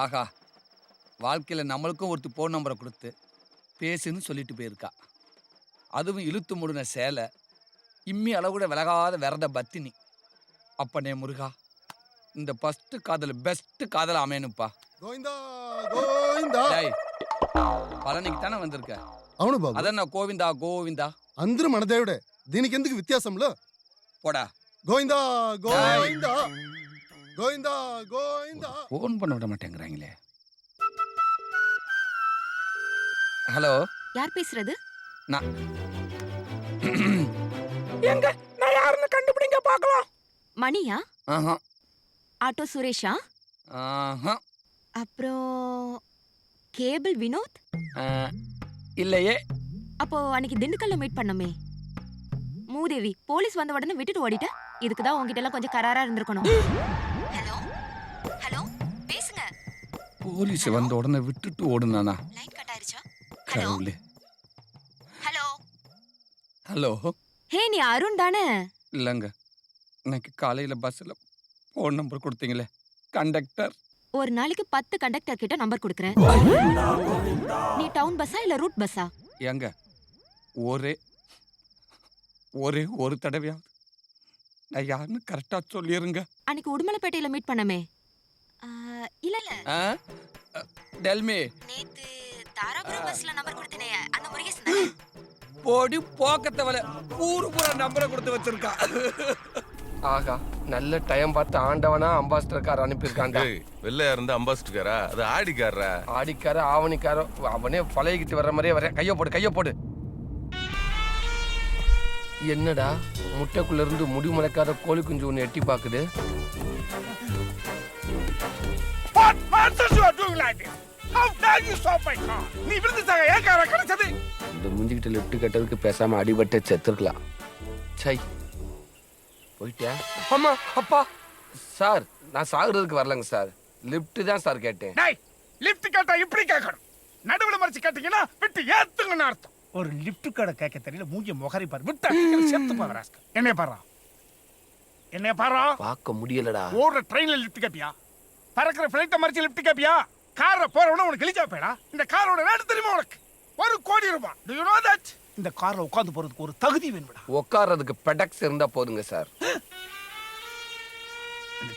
ஆஹா! வாழ்க்கையில நம்மளுக்கும் ஒருத்தி ஃபோன் நம்பர குடுத்து, பேசுன்னு சொல்லிட்டு போயிருக்கா. அதுவும் இழுத்து மூடுன சேல, இம்மி அளவு கூட விலகாத விரத பத்தினி. அப்பனே முருகா! இந்த ஃபர்ஸ்ட் காதல் பெஸ்ட் காதலா அமையணும்ப்பா. గోవిందా గోవిందా டேய், పళనికి தானே வந்திருக்க. అవును బాబు అదన్నా గోవిందా గోవిందా అందరూ మన దేవుడే దీనికి ఎందుకు వ్యత్యాసంలో போடா. గోవిందా டேய், గోవిందా గోవిందా గోవిందా ஃபோன் பண்ண விட மாட்டேங்கிறாங்களே. ஹலோ, யார் பேசுறது? நான் எங்க நான் யாருன்னு கண்டுபிடிங்க பார்க்கலாம். மணியா? ஆஹா, ஆட்டோ சுரேஷா? ஆஹா, அப்புறம் கேபிள் வினோத்? ஆ, இல்லையே. அப்போ அன்னைக்கு திண்டுக்கல்ல மீட் பண்ணோமே. மூதேவி போலீஸ் வந்த உடனே விட்டுட்டு ஓடிட்ட. இதுக்கு தான் உன்கிட்ட எல்லாம் கொஞ்சம் கராரா இருந்திருக்கணும். ஹலோ ஹலோ பேசுங்க. போலீஸ் வந்த உடனே விட்டுட்டு ஓடுனானா? லைன் கட் ஆயிருச்சா? ஹலோ கடவுளே. ஹலோ ஹலோ, ஹே, நீ அருண் தானே? இல்லைங்க. இன்னைக்கு காலையில பஸ்ல ஃபோன் நம்பர் கொடுத்தீங்களே, கண்டக்டர். ஒரு நாளைக்கு 10 கண்டக்டர் கிட்ட நம்பர் கொடுக்கறேன். நீ டவுன் பஸ்ஸா இல்ல ரூட் பஸ்ஸா? ஏங்க, ஒரே ஒரே ஒரு தடவையாவது நான் யாருன்னு கரெக்டா சொல்லிருங்க. அன்னைக்கு உடுமலைப்பேட்டையில மீட் பண்ணமே. இல்ல இல்ல, டெல்மி நேத்து தாராபுரம் பஸ்ல நம்பர் கொடுத்தனே, அந்த முருகேசன் தானே? போடி போக்கத்தவள ஊரு பூரா நம்பரை கொடுத்து வச்சிருக்கா. ஆகா, நல்ல டைம் பார்த்து ஆண்டவனா அம்பாசிடர் கார் அனுப்பியிருக்காண்டா. வெள்ளையா இருந்தா அம்பாசிடரா, அது ஆடிக்காரா? ஆடிக்கார ஆவணிக்காரோ அவனே பழகிட்டு வர்ற மாதிரியே வர. கைய போடு கைய போடு. என்னடா முட்டைக்குள்ள இருந்து முடி முளைக்காத கோழி குஞ்சு ஒன்று எட்டி பாக்குது. இந்த முஞ்சிக்கிட்ட லிப்ட் கட்டதுக்கு பேசாம அடிபட்ட செத்துருக்கலாம். சை, போயிட்டியா? அம்மா அப்பா சார், நான் சாகுறதுக்கு வரலங்க சார், லிப்ட் தான் சார் கேட்டேன். லிஃப்ட் கேட்டா இப்படி கேட்கணும். நடுவுல மறைச்சு கேட்டீங்கன்னா விட்டு ஏத்துங்கன்னு அர்த்தம். ஒரு லிஃப்ட் கடை கேட்க தெரியல, மூஞ்சி முகரி பாரு, விட்டு செத்து போகிற. என்னைய பாரு, என்னைய பாரு. பார்க்க முடியலடா. ஓடுற ட்ரெயின்ல லிஃப்ட் கேப்பியா? பறக்கிற பிளைட்ட மறைச்சு லிஃப்ட் கேப்பியா? கார்ல போறவன உனக்கு கிழிச்சா போயிடா. இந்த காரோட ரேட் தெரியுமா உனக்கு? 1 கோடி ரூபாய். Do you know that? இந்த கார்ல உட்கார்ந்து போறதுக்கு ஒரு தகுதி வேணும்டா. உட்கார்றதுக்கு பெடக்ஸ் இருந்தா போதுங்க சார்.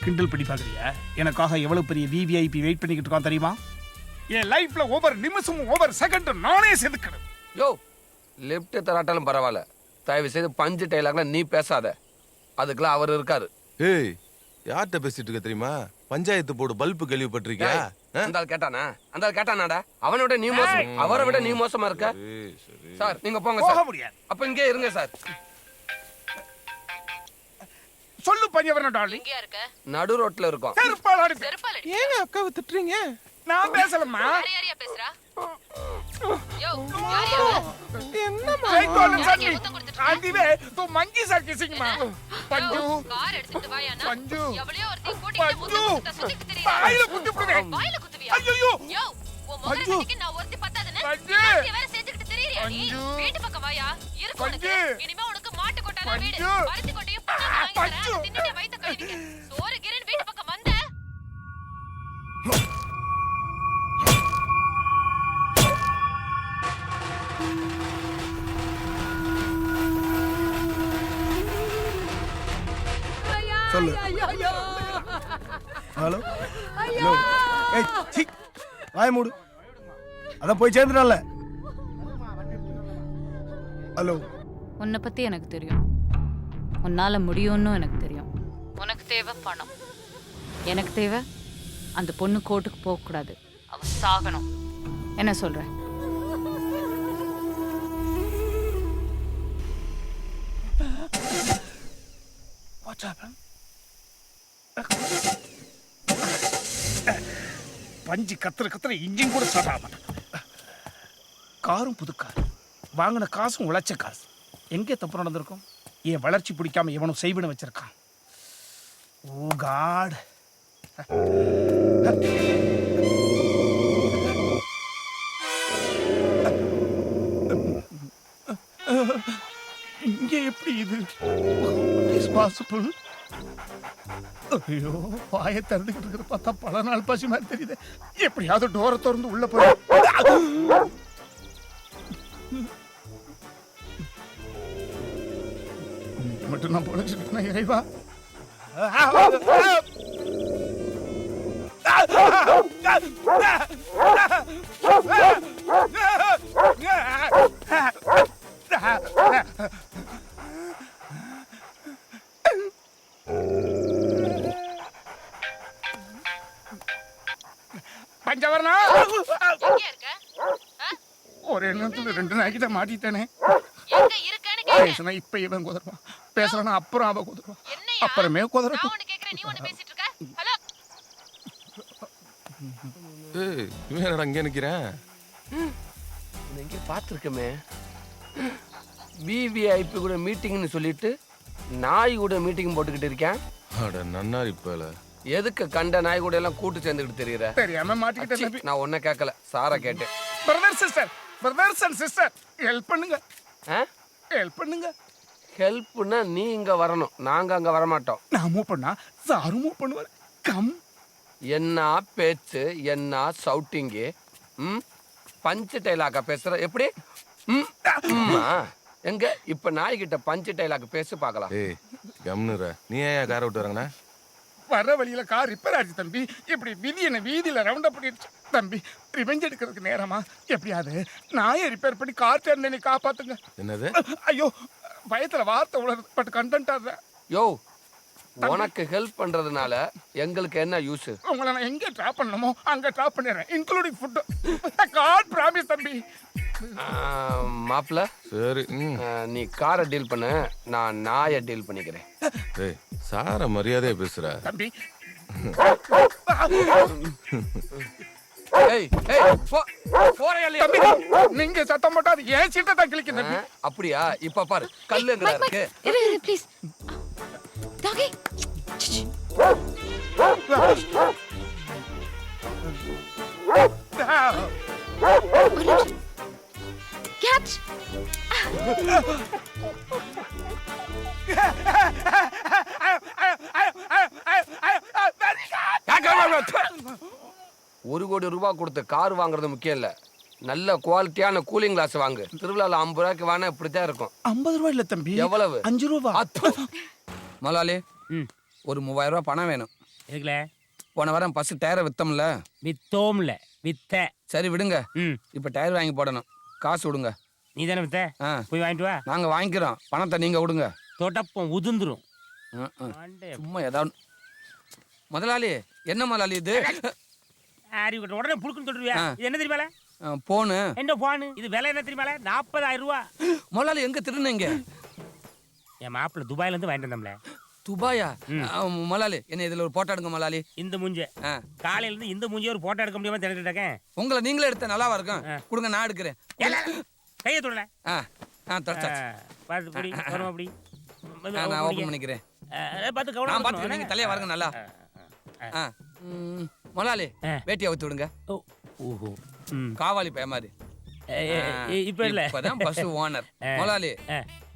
கிண்டல் பண்ணி பாக்குறியா? எனக்காக எவ்வளவு பெரிய விவிஐபி வெயிட் பண்ணிக்கிட்டு இருக்கான் தெரியுமா? என் லைஃப்ல ஒவ்வொரு நிமிஷமும் ஒவ்வொரு செகண்டும் நானே செதுக்கணும். யோ, லிப்ட் தராட்டாலும் பரவாயில்ல, தயவு செய்து பஞ்சு டைலாக்லாம் நீ பேசாத. அதுக்கெல்லாம் அவர் இருக்காரு. ஏய், யார்கிட்ட பேசிட்டு இருக்க தெரியுமா? பஞ்சாயத்து போர்டு பல்பு கேள்விப்பட்டிருக்கியா? அந்த ஆள் கேட்டானா? அந்த ஆள் கேட்டானாடா? அவனை விட நீ மோசம், அவரை விட நீ மோசமா இருக்க. சார் நீங்க போங்க போக சார். முடியாது. அப்ப இங்கே இருங்க சார். சொல்லு பஞ்சவரன் டார்லிங். எங்கயா இருக்க? நடு ரோட்ல இருக்கோம். செருப்பால் அடிப்பேன். செருப்பால் அடி. ஏங்க அக்காவை திட்டுறீங்க? நான் பேசலம்மா. யார் யாரையா பேசுறா? யோ, யார் யார்? என்னம்மா? யாருக்கு முத்தம் கொடுத்துட்டு இருக்க? ஆண்டிவே தூ மங்கி சார் கிசிங்கம்மா. பஞ்சு கார் எடுத்துட்டு வாயானா? பஞ்சு எவ்வளவு ஒருத்தி கூட்டிட்டு முத்தம் கொடுத்தா சுத்திட்டு திரியற? வாயில குத்தி போடுவேன். வாயில குத்துவியா? ஐயோ யோ, உன் முகரக்கடிக்கு நான் ஒருத்தி பத்தாதனே. பஞ்சு. நீ வேற செஞ்சுக்கிட்டு திரியறியா நீ? வீட்டு பக்கம் வாயா. இருக்கு உனக்கு. பஞ்சு. இனிமே உனக்கு மாட்டு கொட்டான வீடு. பஞ்சு. பருத்தி கொட்டையும் புண்ணாக்கு வாங்கி பஞ்சு. தரேன். தின்னுட்டே வயித்த கழுவிக்க. சோறு கிரேன் வீட்டு பக்கம் வந்த. சொல்லு. Hello hello. ஏய் சி, வாய மூடு. அதான் போய் சேர்ந்துடல. ஹலோ. உன்னை பத்தி எனக்கு தெரியும், உன்னால முடியும்னு எனக்கு தெரியும். உனக்கு தேவை பணம், எனக்கு தேவை அந்த பொண்ணு கோர்ட்டுக்கு போக கூடாது, அவ சாகணும். என்ன சொல்ற? What's happened? பஞ்சு கத்துற இன்ஜின் கூட ஸ்டார்ட் ஆக மாட்டேன். காரும் புது கார், வாங்கின காசும் உழைச்ச காசு. எங்கே தப்பு நடந்திருக்கும்? என் வளர்ச்சி பிடிக்காம எவனும் செய்வின வச்சிருக்கான். ஓ காட். இங்கே எப்படி இது? What is possible? ஐயோ வாயை திறந்துக்கிட்டு இருக்கிற பார்த்தா பல நாள் பசி மாதிரி தெரியுது. எப்படியாவது டோரை திறந்து உள்ள போய் மட்டும் நான் பொழைச்சிட்டு இறைவா. பஞ்சவரணா எங்க இருக்க? ஒரு எண்ணத்துல 2 நாய்க்கிட்ட மாட்டிட்டேனே. எங்க இருக்கேன்னு கேக்குறேன். பேசுனா இப்ப இவன் குதருவான், பேசுறானா அப்புறம் அவ குதருவான், என்னையா? அப்புறமே நான் குதறட்டும். ஒண்ணு கேக்குறேன், நீ ஒண்ணு பேசிட்டு இருக்க. ஹலோ. ஏய், இவன் என்னடா அங்கே நிக்கிறேன்? எங்கே பார்த்துருக்கமே. விவிஐபி கூட மீட்டிங்னு சொல்லிட்டு நாய் கூட மீட்டிங் போட்டுக்கிட்டு இருக்கேன். அட நன்னாரி பேல. எதுக்கு கண்ட நாய் கூட எல்லாம் கூட்டு சேர்ந்துக்கிட்டு தெரியுற? தெரியாம மாட்டிக்கிட்டேன் தம்பி. நான் ஒன்னும் கேட்கல, சாரை கேட்டேன். பிரதர்ஸ் அண்ட் சிஸ்டர் ஹெல்ப் பண்ணுங்க, ஹெல்ப் பண்ணுங்க. ஹெல்ப்னா நீ இங்க வரணும், நாங்க அங்க வரமாட்டோம். நான் மூவ் பண்ணா சாரு மூவ் பண்ணுவார். கம். என்ன பேச்சு, என்ன சவுட்டிங்கு. பஞ்சு டைலாக்கா பேசுற எப்படி? எங்க இப்ப நாய்கிட்ட பஞ்சு டைலாக் பேச பார்க்கலாம். ஏய் கம்னுற, நீ ஏன் காரை விட்டு வரங்கண்ணா? வர வழியில கார் ரிப்பேர் ஆச்சு தம்பி. இப்படி விதி என்ன வீதியில ரவுண்ட் அப் பண்ணிடுச்சு தம்பி. ரிவெஞ்ச் எடுக்கிறதுக்கு நேரமா எப்படியாவது நாயை ரிப்பேர் பண்ணி கார் சேர்ந்து காப்பாத்துங்க. என்னது? ஐயோ பயத்துல வார்த்தை உணர்வு பட் கண்டென்ட் ஆடுறேன். யோ, உனக்கு ஹெல்ப் பண்றதுனால எங்களுக்கு என்ன யூஸ்? உங்களை நான் எங்க டிராப் பண்ணணுமோ அங்க டிராப் பண்ணிடுறேன், இன்க்ளூடிங் ஃபுட். காட் ப்ராமிஸ் தம்பி. மாப்பிள்ள, சரி. நீ காரை டீல் பண்ணு, நான் நாயை டீல் பண்ணிக்கிறேன். ஏய் சார மரியாதையா பேசுற தம்பி. ஏய் ஏய் போறே இல்லையா? தம்பி நீங்க சத்தம் போட்டா அது ஏன் சீட்டை தான் கிளிக்கும் தம்பி. அப்படியா? இப்ப பாரு, கல்லுங்கறா இருக்கு. இரு ப்ளீஸ். டாகி. கேட்ச். ₹1 கோடி கொடுத்து கார் வாங்குறது முக்கியம் இல்ல, நல்ல குவாலிட்டியான கூலிங் கிளாஸ் வாங்கு. திருவிழால 50 ரூபாய்க்கு வாங்கினா இப்படித்தான் இருக்கும். 50 ரூபாய் இல்ல தம்பி. எவ்வளவு? 5 ரூபா. முதலாளி ஒரு 3000 ரூபாய் பணம் வேணும். இருக்குல்ல, போன வாரம் பஸ் டயரை வித்தோம்ல. வித்தோம்ல வித்த. சரி விடுங்க, இப்ப டயர் வாங்கி போடணும். காசு விடுங்க. நீ தானே வித்த, போய் வாங்கிட்டு வா. நாங்க வாங்கிக்கிறோம், பணத்தை நீங்க விடுங்க. தொட்டப்பம் உதிர்ந்துரும். சும்மா ஏதாவது. முதலாளி என்ன முதலாளி இது? அறிவு உடனே புழுக்குன்னு தொட்டுருவியா? இது என்ன தெரியுமால? போனு. என்ன போனு? இது விலை என்ன தெரியுமால? 40,000 ரூபா. முதலாளி எங்க திருநீங்க? என் மாப்பிள்ள துபாயில இருந்து வாங்கிட்டு வந்தோம்ல. துபாயா? முதலாளி என்ன இதுல ஒரு போட்டோ எடுங்க முதலாளி. இந்த மூஞ்ச காலையில இருந்து இந்த மூஞ்சிய ஒரு போட்டோ எடுக்க முடியாம தேடிட்டு இருக்கேன். உங்களை நீங்களே எடுத்த நல்லாவா இருக்கும்? கொடுங்க, நான் எடுக்கிறேன். கையை தொடல. பார்த்து புடி, வரமா புடி. நான் ஓபன் பண்ணிக்கிறேன். பார்த்து கவனம். நான் பார்த்துக்கிறேன், நீங்க தலைய வாருங்க நல்லா. முதலாளி வேட்டியை அவுத்து விடுங்க. ஓஹோ, காவாலி பைய மாதிரி. இப்ப இல்ல, இப்பதான் பஸ் ஓனர். முதலாளி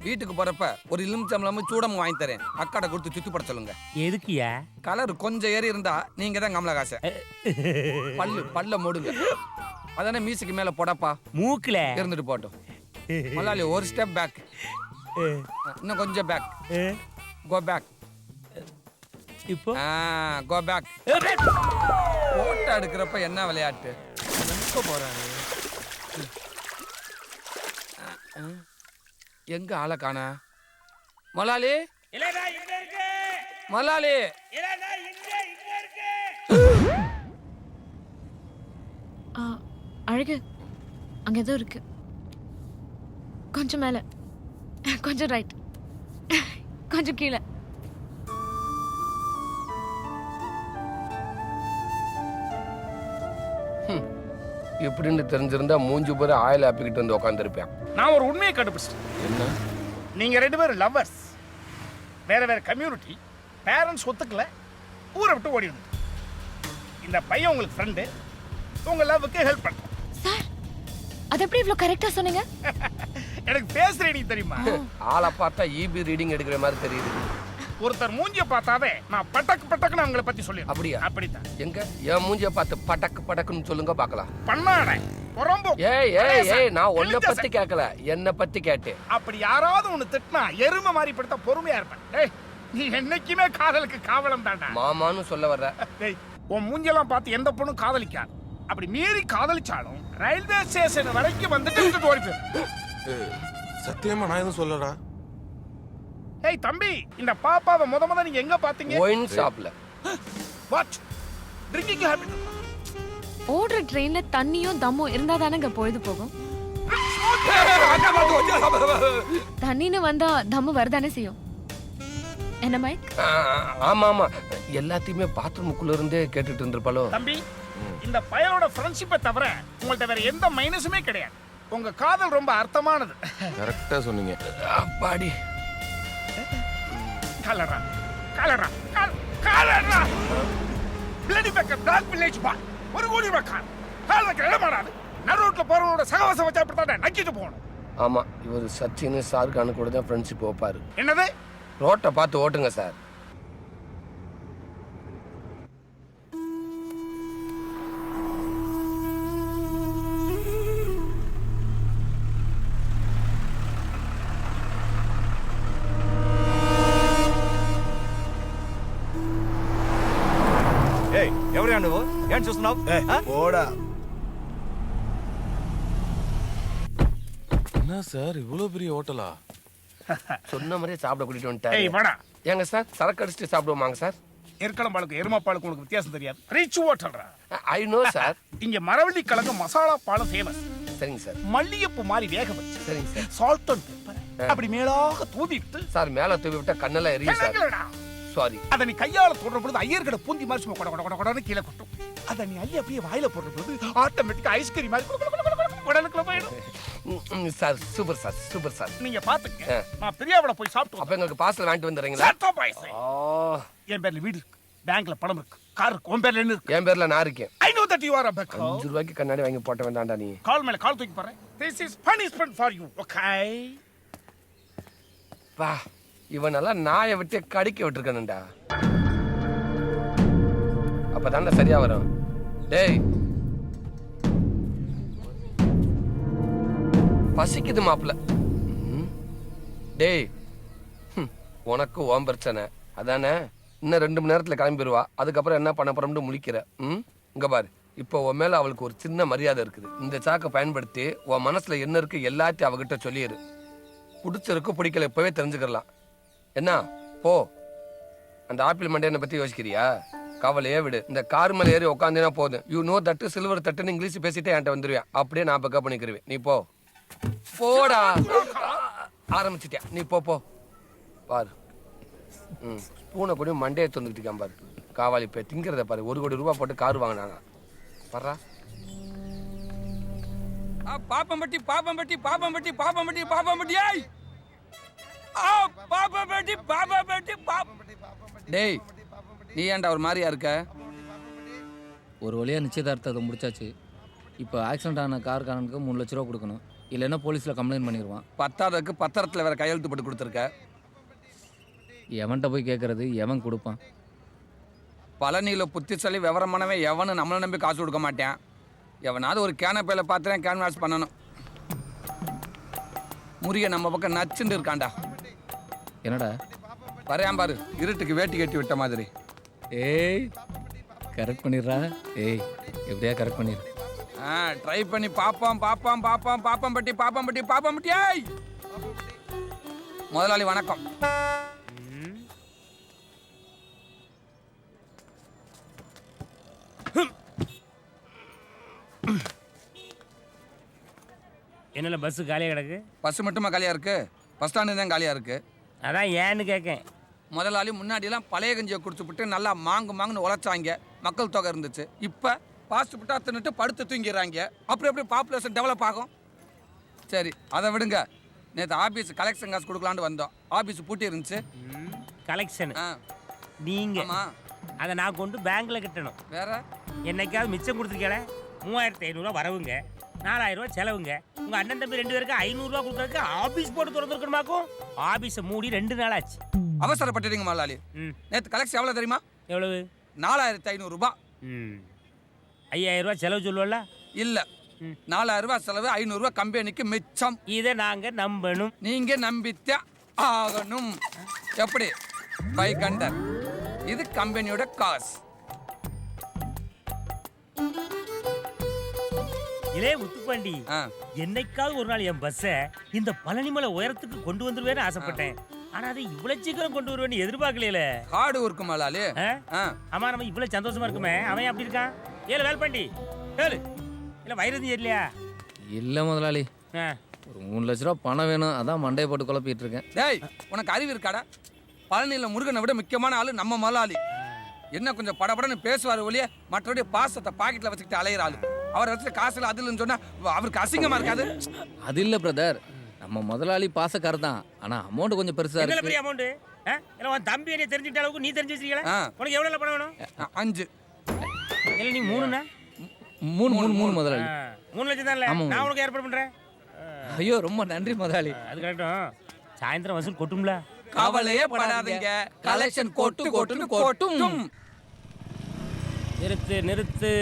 வீட்டுக்கு போறப்ப ஒரு எலுமிச்சம்பழமும் சூடமும் வாங்கி தரேன். அக்காட கொடுத்து சுத்திப்பட சொல்லுங்க. எதுக்குயா? கலர் கொஞ்சம் ஏறி இருந்தா நீங்க தான் கமலஹாச. பல்ல மூடுங்க. அதானே மீசுக்கு மேல போடப்பா. மூக்குல இருந்துட்டு போட்டோம். முதலாளி ஒரு ஸ்டெப் பேக், இன்னும் கொஞ்சம் பேக். Go back. இப்போ கோ பேக். போட்டோ எடுக்கிறப்ப என்ன விளையாட்டு? எங்க போறாரு? எங்க ஆளை காணா? முதலாளி, முதலாளி. அழகு அங்க ஏதோ இருக்கு. கொஞ்சம் மேல, கொஞ்சம் ரைட், கொஞ்சம் கீழே. எப்படின்னு தெரிஞ்சிருந்தா மூஞ்சி பூரா ஆயில் ஆப்பிக்கிட்டு வந்து உட்காந்துருப்பேன். நான் ஒரு உண்மையை கண்டுபிடிச்சிட்டேன். என்ன? நீங்க 2 பேரும் லவ்வர்ஸ், வேற வேற கம்யூனிட்டி. பேரண்ட்ஸ் ஒத்துக்கல, ஊரை விட்டு ஓடி வந்து. இந்த பையன் உங்களுக்கு ஃப்ரெண்டு, உங்க லவ்வுக்கு ஹெல்ப் பண்றான். சார், அது எப்படி இவ்ளோ கரெக்ட்டா சொன்னீங்க? எனக்கு பேசுற நீ தெரியுமா? ஆளை பார்த்தா இபி ரீடிங் எடுக்கிற மாதிரி தெரியுது. ஒருத்தர் மூஞ்சிய பார்த்தாவே நான் பட்டக்கு பட்டக்குன்னு அவங்கள பத்தி சொல்லிடுறேன். அப்படியா? அப்படித்தான். எங்க என் மூஞ்சிய பார்த்து படக்கு படக்குன்னு சொல்லுங்க பார்க்கலாம். பண்ணானே புறம்போ. ஏய் நான் உன்னை பத்தி கேட்கல, என்ன பத்தி கேட்டேன். அப்படி யாராவது ஒண்ணு திட்டினா எருமை மாதிரி படுத்தா பொறுமையா இருப்பேன். டேய் நீ என்னைக்குமே காதலுக்கு காவலம் தான்டா. மாமான்னு சொல்ல வர்ற. டேய் உன் மூஞ்செல்லாம் பார்த்து எந்த பொண்ணும் காதலிக்காது. அப்படி மீறி காதலிச்சாலும் ரயில்வே ஸ்டேஷன் வரைக்கும் வந்துட்டு விட்டுட்டு ஓடி போயிரு. சத்தியமா நான் எதுவும் சொல்லடா. ஏய் தம்பி, இந்த பாப்பாவை முத நீங்க எங்க பாத்தீங்க? ஒயின் ஷாப்ல. What drinking habit. ஓடுற ட்ரெயின்ல தண்ணியும் தம்மும் இருந்தா தானங்க பொழுது போகும். தண்ணின்னு வந்தா தம்மு வரதானே செய்யும். என்ன மைக்? ஆமா ஆமா, எல்லாத்தையுமே பாத்ரூமுக்குள்ள இருந்தே கேட்டுட்டு இருந்திருப்பாளோ. தம்பி, இந்த பயலோட ஃப்ரெண்ட்ஷிப்பை தவிர உங்கள்ட்ட வேற எந்த மைனஸுமே கிடையாது. உங்க காதல் ரொம்ப அர்த்தமானது. கரெக்டா சொன்னீங்க. அப்பாடி. Cholera cholera cholera bloody beggar dog village பா. ஒரு கோடி ரூபாய் கால் வைக்கிற இடம் மாறாது. நடு ரோட்ல போறவனோட சகவாசம் வச்சா அப்படித்தான் நக்கிட்டு போகணும். ஆமா, இவர் சச்சின் ஷாருக்கானு கூட தான் ஃப்ரெண்ட்ஷிப் வைப்பாரு. என்னது? ரோட்டை பார்த்து ஓட்டுங்க சார். ఎవరు నువ్వు ఏం చూస్తున్నావు? போடா. என்ன சார் இவ்வளவு பெரிய ஹோட்டலா? சொன்ன மாதிரியே சாப்பிட கூட்டிட்டு ஏய் வந்துட்டாரு. வாடா. ஏங்க சார், சரக்கு அடிச்சுட்டு சாப்பிடுவோமாங்க சார்? எருக்களம்பாலுக்கு எருமாப்பாலுக்கு உனக்கு வித்தியாசம் தெரியாது. ரிச் ஹோட்டல்ரா. I know sir. இங்க மரவள்ளி கிழங்கு மசாலா பாலும் ஃபேமஸ். சரிங்க சார். மல்லிகைப்பூ மாதிரி வேக வச்சு சரிங்க சார். சால்ட் அண்ட் பெப்பர் அப்படி மேலாக தூவிட்டு சார் மேல தூவி விட்டா கண்ணெல்லாம் எரியும் சார். கிழங்குலடா. சாரி. அதை நீ கையால தொடுற பொழுது ஐயர்கட பூந்தி மாதிரி சும்மா கொட கொட கொட கொடன்னு கீழே கொட்டும். அதை நீ அள்ளி அப்படியே வாயில போடுற பொழுது ஆட்டோமேட்டிக்கா ஐஸ்கிரீம் மாதிரி உடலுக்குள்ள போயிடும். Sir super sir, super sir. நீங்க பாத்துங்க, நான் பெரியாவிட போய் சாப்பிட்டு அப்ப எங்களுக்கு பார்சல் வாங்கிட்டு வந்துடுறீங்களா? என் பேர்ல வீடு இருக்கு, பேங்க்ல பணம் இருக்கு, கார் இருக்கு. உன் பேர்ல என்ன இருக்கு? என் பேர்ல நான் இருக்கேன். I know that you are a beggar. 5 ரூபாய்க்கு கண்ணாடி வாங்கி போட்ட வேண்டாம்டா நீ. கால் மேல கால் தூக்கி பாரு. This is punishment for you, okay? பா, இவனெல்லாம் நாயை விட்டு கடிக்க விட்டுருக்கணும்டா. அப்பதான்டா சரியா வரும். டேய் பசிக்குது மாப்பிள்ள. டேய் உனக்கு ஓம் பிரச்சனை அதானே? இன்னும் 2 மணி நேரத்துல கிளம்பிடுவா. அதுக்கப்புறம் என்ன பண்ண போறோம்னு முழிக்கிற. இங்க பாரு, இப்போ உன் மேல அவளுக்கு ஒரு சின்ன மரியாதை இருக்குது. இந்த சாக்கை பயன்படுத்தி உன் மனசுல என்ன இருக்கு எல்லாத்தையும் அவகிட்ட சொல்லிடு. பிடிச்சிருக்கு பிடிக்கல இப்பவே தெரிஞ்சுக்கலாம். என்ன போ. அந்த ஆப்பிள் மண்டையனை பத்தி யோசிக்கிறியா? கவலையே விடு. இந்த கார் மேல ஏறி உட்காந்துனா போதும். யூ நோ தட்டு சில்வர் தட்டுன்னு இங்கிலீஷ் பேசிட்டே என்கிட்ட வந்துருவேன். அப்படியே நான் பக்கப் பண்ணிக்கிருவேன். நீ போ. போடா. ஆரம்பிச்சிட்டியா? நீ போ போ. பாரு, ஸ்பூனை கூட மண்டையை தந்துக்கிட்டு பாரு. காவாலி போய் திங்கிறத பாரு. 1 கோடி ரூபாய் போட்டு கார் வாங்கினாங்க. பர்றா. பாப்பம்பட்டி பாப்பம்பட்டி பாப்பம்பட்டி பாப்பம்பட்டி பாப்பம்பட்டி. ஏய் பாப்பம்பட்டி பாப்பம்பட்டி பாப்பம்பட்டி. டேய் நீ ஏன்டா ஒரு மாதிரியா இருக்க? ஒரு வழியாக நிச்சயதார்த்தத்தை முடிச்சாச்சு. இப்போ ஆக்சிடென்ட் ஆன கார்காரனுக்கு 3 லட்ச ரூபா கொடுக்கணும். இல்லைன்னா போலீஸில் கம்ப்ளைண்ட் பண்ணிடுவான். பத்தாவதுக்கு பத்திரத்தில் வேற கையெழுத்து போட்டு கொடுத்துருக்க. எவன்கிட்ட போய் கேட்கறது? எவன் கொடுப்பான்? பழனியில் புத்திசாலி விவரமானவன் எவனும் நம்மளை நம்பி காசு கொடுக்க மாட்டேன். எவனாவது ஒரு கேனப்பையில் பார்த்துறேன் கேன்வாஸ் பண்ணணும். முறிய நம்ம பக்கம் நச்சுன்னு இருக்காண்டா. என்னடா வரையான் பாரு, இருட்டுக்கு வேட்டி கட்டி விட்ட மாதிரி. ஏய் கரெக்ட் பண்ணிடுறா. ஏய் எப்படியா கரெக்ட் பண்ணிடு. ட்ரை பண்ணி பாப்போம் பாப்போம் பாப்போம் பாப்பம்பட்டி பாப்பம்பட்டி பாப்பம்பட்டி. ஏய் முதலாளி வணக்கம். என்னல பஸ் காலியா கிடக்கு? பஸ் மட்டுமா காலியா இருக்கு? பஸ் ஸ்டாண்டு தான் காலியா இருக்கு. அதான் ஏன்னு கேட்கேன். முதலாளி முன்னாடியெல்லாம் பழைய கஞ்சியை குடிச்சுப்புட்டு நல்லா மாங்குன்னு உழைச்சாங்க, மக்கள் தொகை இருந்துச்சு. இப்போ பாஸ்ட் புட்டா தின்னுட்டு படுத்து தூங்கிடுறாங்க. அப்புறம் எப்படி பாப்புலேஷன் டெவலப் ஆகும்? சரி அதை விடுங்க. நேற்று ஆஃபீஸ் கலெக்ஷன் காசு கொடுக்கலான்னு வந்தோம். ஆஃபீஸ் பூட்டி இருந்துச்சு. கலெக்ஷன் நீங்க அதை நான் கொண்டு பேங்க்ல கட்டணும். வேற என்னைக்காவது மிச்சம் கொடுத்துருக்கேன். 3500 வரவுங்க. 4000 ரூபாய் செலவுங்க. உங்க அண்ணன் தம்பி 2 பேருக்கு 500 ரூபாய் கொடுக்கறதுக்கு ஆபீஸ் போட்டு திறந்துருக்கணுமாக்கும். ஆபீஸை மூடி 2 நாள் ஆச்சு. அவசரப்பட்டுட்டீங்க முதலாளி. நேற்று கலெக்ஷன் எவ்வளோ தெரியுமா? எவ்வளவு? 4500 ரூபாய். 5000 ரூபாய் செலவு சொல்லுவல்ல? இல்ல, 4000 ரூபாய் செலவு, 500 ரூபாய் கம்பெனிக்கு மிச்சம். இதை நாங்க நம்பணும். நீங்க நம்பித்தே ஆகணும். எப்படி? பைகண்டர். இது கம்பெனியோட காசு. இலே முத்துப்பாண்டி, என்னைக்காவது ஒரு நாள் என் பஸ்ஸை இந்த பழனிமலை உயரத்துக்கு கொண்டு வந்துருவேன்னு ஆசைப்பட்டேன். ஆனா அதை இவ்வளவு சீக்கிரம் கொண்டு வருவேன்னு எதிர்பார்க்கல. ஹார்டு ஒர்க் முதலாளி. ஆமா, நம்ம இவ்வளவு சந்தோஷமா இருக்குமே, அவன் அப்படி இருக்கான். ஏழு வேல்பாண்டி ஏழு. இல்ல வைரதி இல்லையா? இல்லை முதலாளி, ஒரு 3 லட்ச ரூபா பணம் வேணும், அதான் மண்டையை போட்டு குழப்பிட்டு இருக்கேன். டேய், உனக்கு அறிவு இருக்காடா? பழனியில் முருகனை விட முக்கியமான ஆளு நம்ம முதலாளி. என்ன கொஞ்சம் படபடன்னு பேசுவார் ஒழிய மற்றபடி பாசத்தை பாக்கெட்ல வச்சுக்கிட்டு அலையிற ஆளு. அவர் இடத்துல காசுல அது இல்லைன்னு சொன்னா அவருக்கு அசிங்கமா இருக்காது? அது இல்லை பிரதர், நம்ம முதலாளி பாசக்காரர் தான், ஆனா அமௌண்ட் கொஞ்சம் பெருசா இருக்கு. பெரிய அமௌண்ட்? உன் தம்பி என்ன தெரிஞ்சுட்ட அளவுக்கு நீ தெரிஞ்சு வச்சிருக்கீங்களா? உனக்கு எவ்வளவு பணம் வேணும்? 5. இல்ல நீ 3னா? 3 முதலாளி. 3 லட்சம் தான்ல. நான் உனக்கு ஏற்பாடு பண்றேன். ஐயோ ரொம்ப நன்றி முதலாளி. அது கரெக்டும். சாயந்தரம் வசூல் கொட்டும்ல. கவலையே படாதீங்க, கலெக்ஷன் கொட்டுன்னு கொட்டும். நிறுத்து.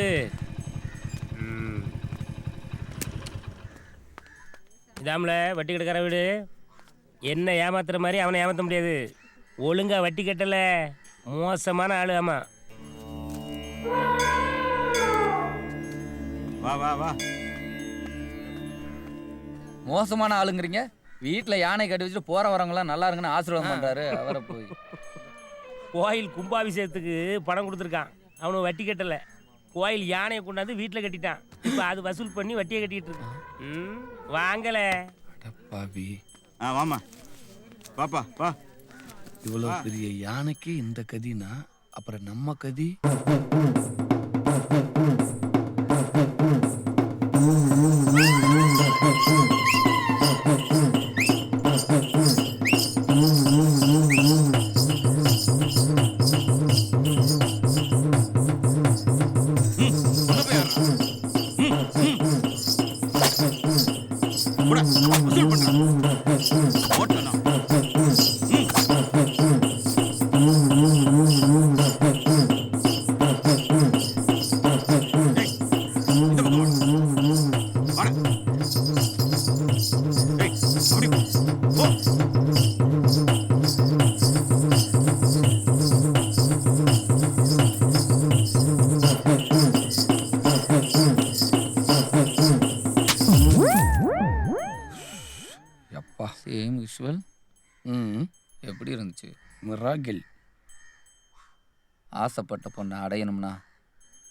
இதாம்ல வட்டி கட்டுக்கார வீடு. என்ன ஏமாத்துற மாதிரி அவனை ஏமாத்த முடியாது. ஒழுங்கா வட்டி கட்டல, மோசமான ஆளு. ஆமா, வா வா வா. மோசமான ஆளுங்கிறீங்க? வீட்டுல யானை கட்டி வச்சுட்டு போற வரவங்களாம் நல்லா இருக்குன்னு ஆசீர்வாதம் பண்றாரு. அவரை போய் கோயில் கும்பாபிஷேகத்துக்கு பணம் கொடுத்துருக்கான், அவனுக்கு வட்டி கட்டல. கோயில் யானையை கொண்டாந்து வீட்டில் கட்டிட்டான். இப்போ அது வசூல் பண்ணி வட்டியை கட்டிட்டு இருக்கான். வாங்கல பாவி. வாமா பாப்பா வா. இவ்வளவு பெரிய யானைக்கு இந்த கதினா அப்புறம் நம்ம கதி. Same visual. எப்படி இருந்துச்சு? மிராகில். ஆசைப்பட்ட பொண்ணை அடையணும்னா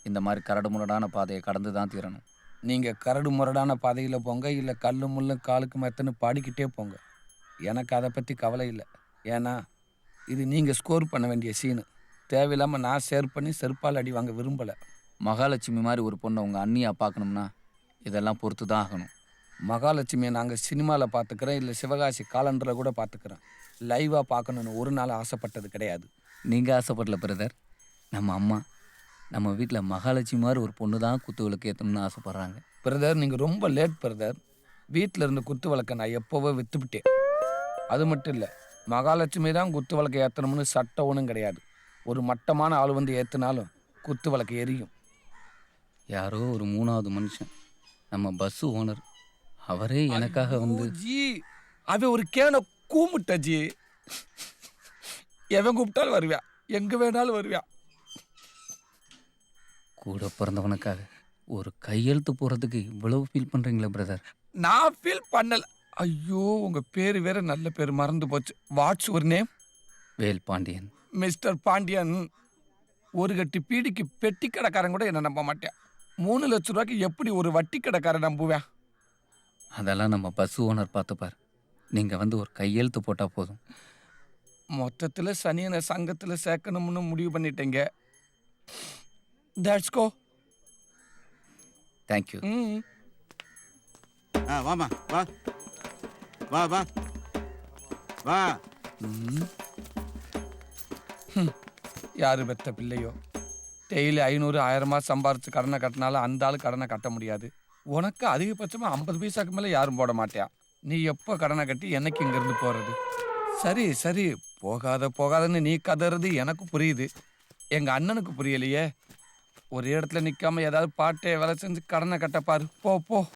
இந்த மாதிரி கரடு முரடான பாதையை கடந்து தான் தீரணும். நீங்கள் கரடு முரடான பாதையில் போங்க, இல்லை கல்லு முள்ளு காலுக்கு மெத்தன்னு பாடிக்கிட்டே போங்க. எனக்கு அதை பற்றி கவலை இல்லை. ஏன்னா இது நீங்கள் ஸ்கோர் பண்ண வேண்டிய சீனு. தேவையில்லாமல் நான் ஷேர் பண்ணி செருப்பால் அடி வாங்க விரும்பலை. மகாலட்சுமி மாதிரி ஒரு பொண்ணை உங்கள் அண்ணியாக பார்க்கணும்னா இதெல்லாம் பொறுத்து தான் ஆகணும். மகாலட்சுமியை நாங்கள் சினிமாவில் பார்த்துக்கிறோம், இல்லை சிவகாசி காலண்டரில் கூட பார்த்துக்கிறோம். லைவாக பார்க்கணுன்னு ஒரு நாள் ஆசைப்பட்டது கிடையாது. நீங்கள் ஆசைப்படல பிரதர். நம்ம அம்மா நம்ம வீட்டில் மகாலட்சுமி மாதிரி ஒரு பொண்ணு தான் குத்து விளக்கு ஏற்றணும்னு ஆசைப்பட்றாங்க. பிரதர், நீங்கள் ரொம்ப லேட் பிரதர். வீட்டில் இருந்து குத்து விளக்கை நான் எப்போவோ விற்றுப்பிட்டேன். அது மட்டும் இல்லை, மகாலட்சுமி தான் குத்து விளக்கை ஏற்றணும்னு சட்டம் ஒன்றும் கிடையாது. ஒரு மட்டமான ஆள் வந்து ஏற்றினாலும் குத்து விளக்கு எரியும். யாரோ ஒரு 3வது மனுஷன், நம்ம பஸ்ஸு ஓனர், அவரே எனக்காக வந்து ஜி அவன் ஒரு கேனை கூமுட்ட ஜி. எவன் கூப்பிட்டாலும் வருவியா, எங்கே வேணாலும் வருவியா. கூட பிறந்தவனுக்காக ஒரு கையெழுத்து போகிறதுக்கு இவ்வளவு ஃபீல் பண்ணுறீங்களா பிரதர்? நான் ஃபீல் பண்ணல. ஐயோ, உங்கள் பேர் வேற நல்ல பேர் மறந்து போச்சு. வாட்ஸ் ஒரு நேம்? வேல் பாண்டியன். மிஸ்டர் பாண்டியன். ஒரு கட்டி பீடிக்கு பெட்டி கடைக்காரன் கூட என்ன நம்ப மாட்டேன். 3 லட்ச ரூபாய்க்கு எப்படி ஒரு வட்டி கடைக்காரன் நம்புவேன்? அதெல்லாம் நம்ம பஸ் ஓனர் பார்த்துப்பார். நீங்கள் வந்து ஒரு கையெழுத்து போட்டால் போதும். மொத்தத்தில் சனியனை சங்கத்தில் சேர்க்கணும்னு முடிவு பண்ணிட்டேங்க. That's go. தேங்க்யூ. வாமா வா வா வா வா. யாரு பெத்த பிள்ளையோ, டெய்லி 500 1000 சம்பாரிச்சு கடனை கட்டினாலும் அந்த ஆள் கடனை கட்ட முடியாது. உனக்கு அதிகபட்சமாக 50 பைசாக்கு மேலே யாரும் போட மாட்டியா. நீ எப்போ கடனை கட்டி என்னைக்கு இங்கேருந்து போகிறது? சரி சரி, போகாதன்னு நீ கதறது எனக்கு புரியுது. எங்கள் அண்ணனுக்கு புரியலையே. ஒரு இடத்துல நிற்காம ஏதாவது பாட்டே வேலை செஞ்சு கடனை கட்ட பாரு. போ போ.